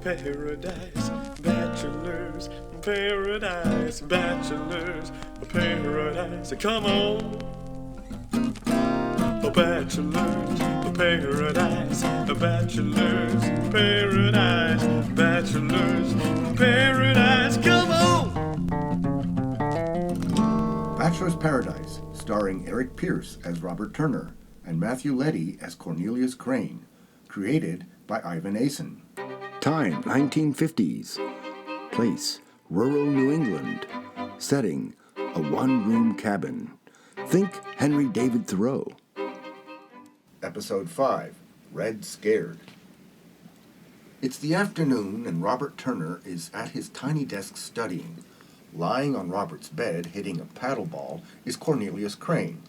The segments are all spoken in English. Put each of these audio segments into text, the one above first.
paradise, bachelors, paradise, bachelors, paradise. Come on. Bachelors, paradise, bachelors, paradise, bachelors, paradise. Come on. Bachelor's Paradise, starring Eric Pierce as Robert Turner and Matthew Leddy as Cornelius Crane, created by Ivan Asen. Time, 1950s. Place, rural New England. Setting, a one-room cabin. Think Henry David Thoreau. Episode 5, Red Scared. It's the afternoon and Robert Turner is at his tiny desk studying. Lying on Robert's bed, hitting a paddle ball, is Cornelius Crane,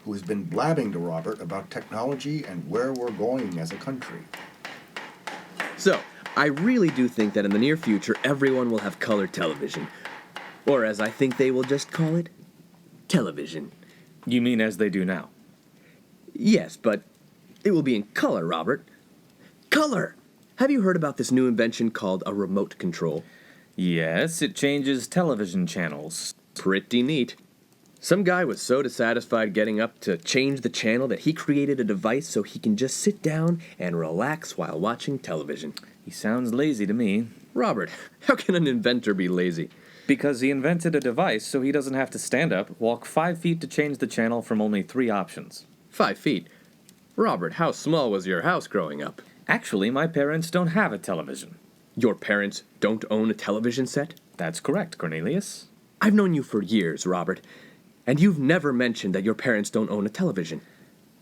who has been blabbing to Robert about technology and where we're going as a country. So, I really do think that in the near future, everyone will have color television. Or as I think they will just call it, television. You mean as they do now? Yes, but it will be in color, Robert. Color! Have you heard about this new invention called a remote control? Yes, it changes television channels. Pretty neat. Some guy was so dissatisfied getting up to change the channel that he created a device so he can just sit down and relax while watching television. He sounds lazy to me. Robert, how can an inventor be lazy? Because he invented a device so he doesn't have to stand up, walk 5 feet to change the channel from only 3 options. 5 feet? Robert, how small was your house growing up? Actually, my parents don't have a television. Your parents don't own a television set? That's correct, Cornelius. I've known you for years, Robert, and you've never mentioned that your parents don't own a television.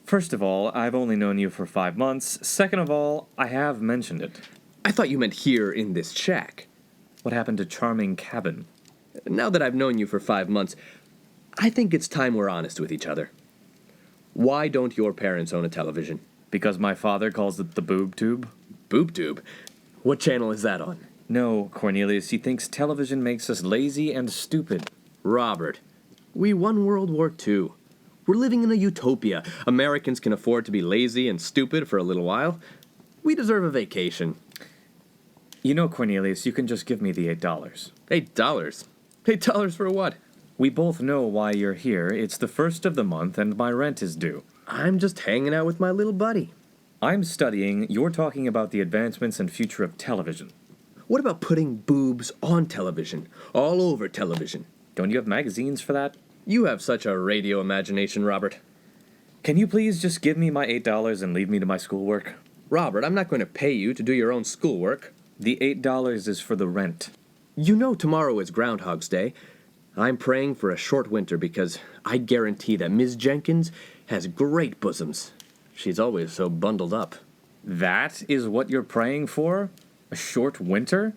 First of all, I've only known you for 5 months. Second of all, I have mentioned it. I thought you meant here in this shack. What happened to charming cabin? Now that I've known you for 5 months, I think it's time we're honest with each other. Why don't your parents own a television? Because my father calls it the boob tube. Boob tube? What channel is that on? No, Cornelius, he thinks television makes us lazy and stupid. Robert, we won World War II. We're living in a utopia. Americans can afford to be lazy and stupid for a little while. We deserve a vacation. You know, Cornelius, you can just give me the $8. $8? $8 for what? We both know why you're here. It's the first of the month and my rent is due. I'm just hanging out with my little buddy. I'm studying. You're talking about the advancements and future of television. What about putting boobs on television? All over television? Don't you have magazines for that? You have such a radio imagination, Robert. Can you please just give me my $8 and leave me to my schoolwork? Robert, I'm not going to pay you to do your own schoolwork. The $8 is for the rent. You know tomorrow is Groundhog's Day. I'm praying for a short winter because I guarantee that Ms. Jenkins has great bosoms. She's always so bundled up. That is what you're praying for? A short winter?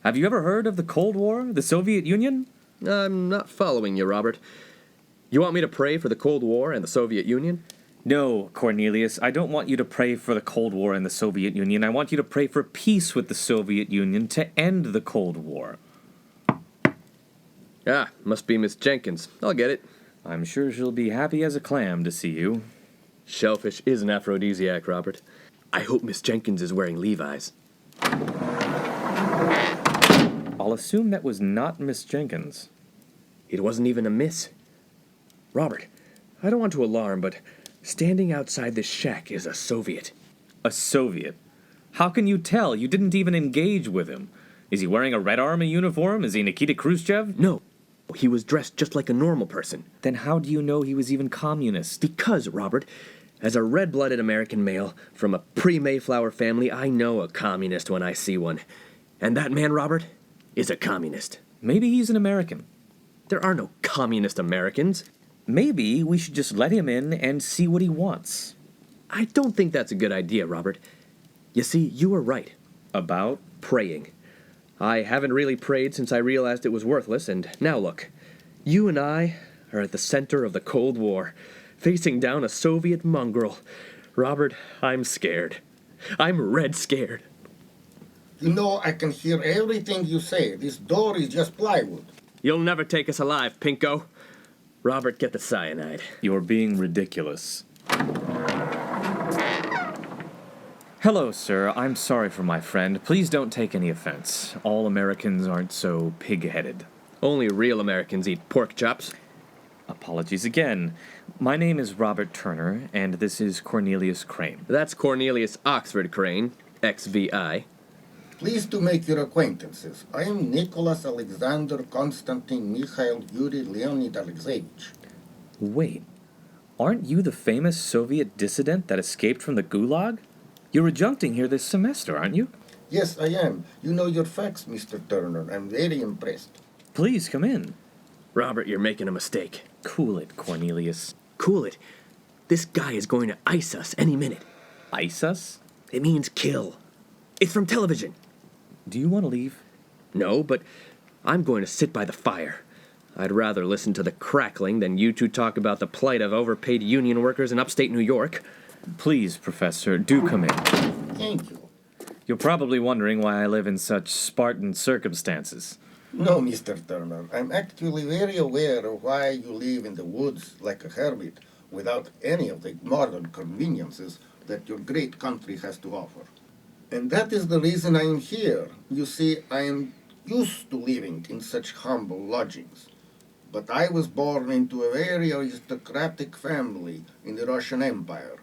Have you ever heard of the Cold War, the Soviet Union? I'm not following you, Robert. You want me to pray for the Cold War and the Soviet Union? No, Cornelius, I don't want you to pray for the Cold War and the Soviet Union. I want you to pray for peace with the Soviet Union to end the Cold War. Ah, must be Miss Jenkins. I'll get it. I'm sure she'll be happy as a clam to see you. Shellfish is an aphrodisiac, Robert. I hope Miss Jenkins is wearing Levi's. I'll assume that was not Miss Jenkins. It wasn't even a miss. Robert, I don't want to alarm, but standing outside this shack is a Soviet. A Soviet? How can you tell? You didn't even engage with him. Is he wearing a Red Army uniform? Is he Nikita Khrushchev? No, he was dressed just like a normal person. Then how do you know he was even communist? Because, Robert, as a red-blooded American male from a pre-Mayflower family, I know a communist when I see one. And that man, Robert, is a communist. Maybe he's an American. There are no communist Americans. Maybe we should just let him in and see what he wants. I don't think that's a good idea, Robert. You see, you were right. About? Praying. I haven't really prayed since I realized it was worthless, and now look. You and I are at the center of the Cold War, facing down a Soviet mongrel. Robert, I'm scared. I'm red scared. You know, I can hear everything you say. This door is just plywood. You'll never take us alive, Pinko. Robert, get the cyanide. You're being ridiculous. Hello, sir. I'm sorry for my friend. Please don't take any offense. All Americans aren't so pig-headed. Only real Americans eat pork chops. Apologies again. My name is Robert Turner, and this is Cornelius Crane. That's Cornelius Oxford Crane, XVI. Pleased to make your acquaintances. I am Nicholas Alexander Konstantin Mikhail Yuri Leonid Alexeyevich. Wait, aren't you the famous Soviet dissident that escaped from the Gulag? You're adjuncting here this semester, aren't you? Yes, I am. You know your facts, Mr. Turner. I'm very impressed. Please come in. Robert, you're making a mistake. Cool it, Cornelius. Cool it. This guy is going to ice us any minute. Ice us? It means kill. It's from television. Do you want to leave? No, but I'm going to sit by the fire. I'd rather listen to the crackling than you two talk about the plight of overpaid union workers in upstate New York. Please, Professor, do come in. Thank you. You're probably wondering why I live in such Spartan circumstances. No, Mr. Turner. I'm actually very aware of why you live in the woods like a hermit without any of the modern conveniences that your great country has to offer. And that is the reason I am here. You see, I am used to living in such humble lodgings. But I was born into a very aristocratic family in the Russian Empire.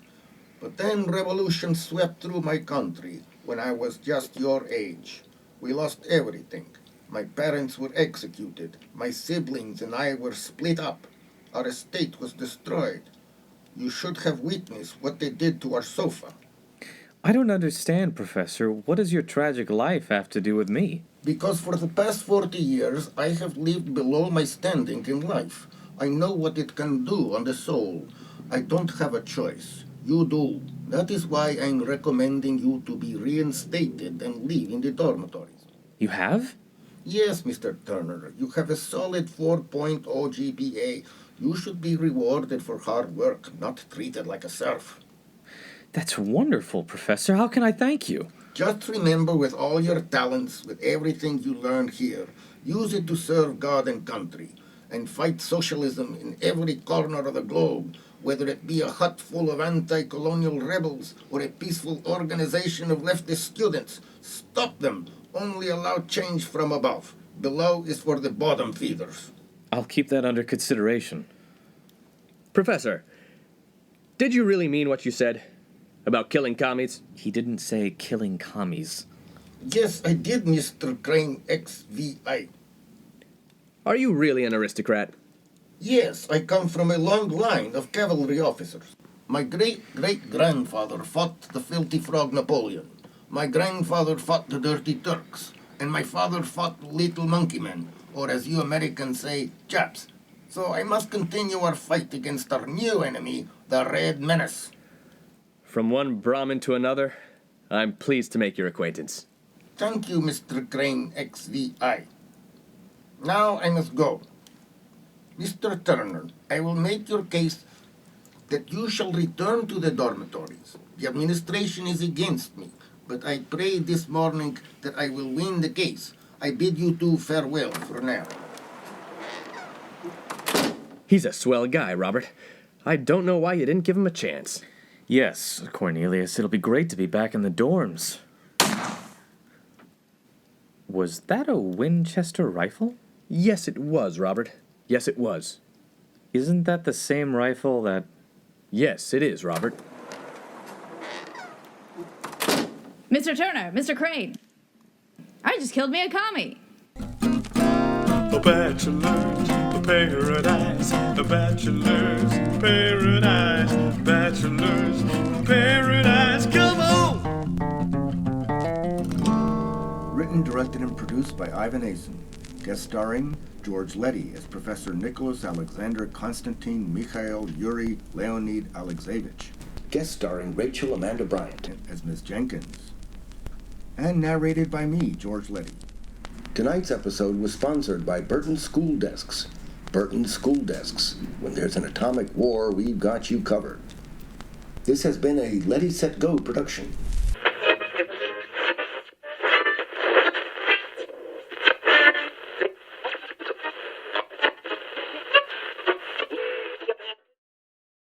But then revolution swept through my country when I was just your age. We lost everything. My parents were executed. My siblings and I were split up. Our estate was destroyed. You should have witnessed what they did to our sofa. I don't understand, Professor. What does your tragic life have to do with me? Because for the past 40 years, I have lived below my standing in life. I know what it can do on the soul. I don't have a choice. You do. That is why I'm recommending you to be reinstated and live in the dormitories. You have? Yes, Mr. Turner. You have a solid 4.0 GPA. You should be rewarded for hard work, not treated like a serf. That's wonderful, Professor. How can I thank you? Just remember, with all your talents, with everything you learn here, use it to serve God and country, and fight socialism in every corner of the globe, whether it be a hut full of anti-colonial rebels or a peaceful organization of leftist students. Stop them. Only allow change from above. Below is for the bottom feeders. I'll keep that under consideration. Professor, did you really mean what you said about killing commies? He didn't say killing commies. Yes, I did, Mr. Crane, XVI. Are you really an aristocrat? Yes, I come from a long line of cavalry officers. My great-great-grandfather fought the filthy frog Napoleon. My grandfather fought the dirty Turks. And my father fought little monkey men, or as you Americans say, chaps. So I must continue our fight against our new enemy, the Red Menace. From one Brahmin to another, I'm pleased to make your acquaintance. Thank you, Mr. Crane, XVI. Now I must go. Mr. Turner, I will make your case that you shall return to the dormitories. The administration is against me, but I pray this morning that I will win the case. I bid you two farewell for now. He's a swell guy, Robert. I don't know why you didn't give him a chance. Yes, Cornelius, it'll be great to be back in the dorms. Was that a Winchester rifle? Yes, it was, Robert. Yes, it was. Isn't that the same rifle that... Yes, it is, Robert. Mr. Turner, Mr. Crane. I just killed me a commie. A bachelor's paradise, a bachelor's paradise, bachelor's paradise, come on! Written, directed, and produced by Ivan Asen. Guest starring George Letty as Professor Nicholas Alexander Konstantin Mikhail Yuri Leonid Alexeyevich. Guest starring Rachel Amanda Bryant as Miss Jenkins. And narrated by me, George Letty. Tonight's episode was sponsored by Burton School Desks. Burton School Desks. When there's an atomic war, we've got you covered. This has been a Letty Set Go production.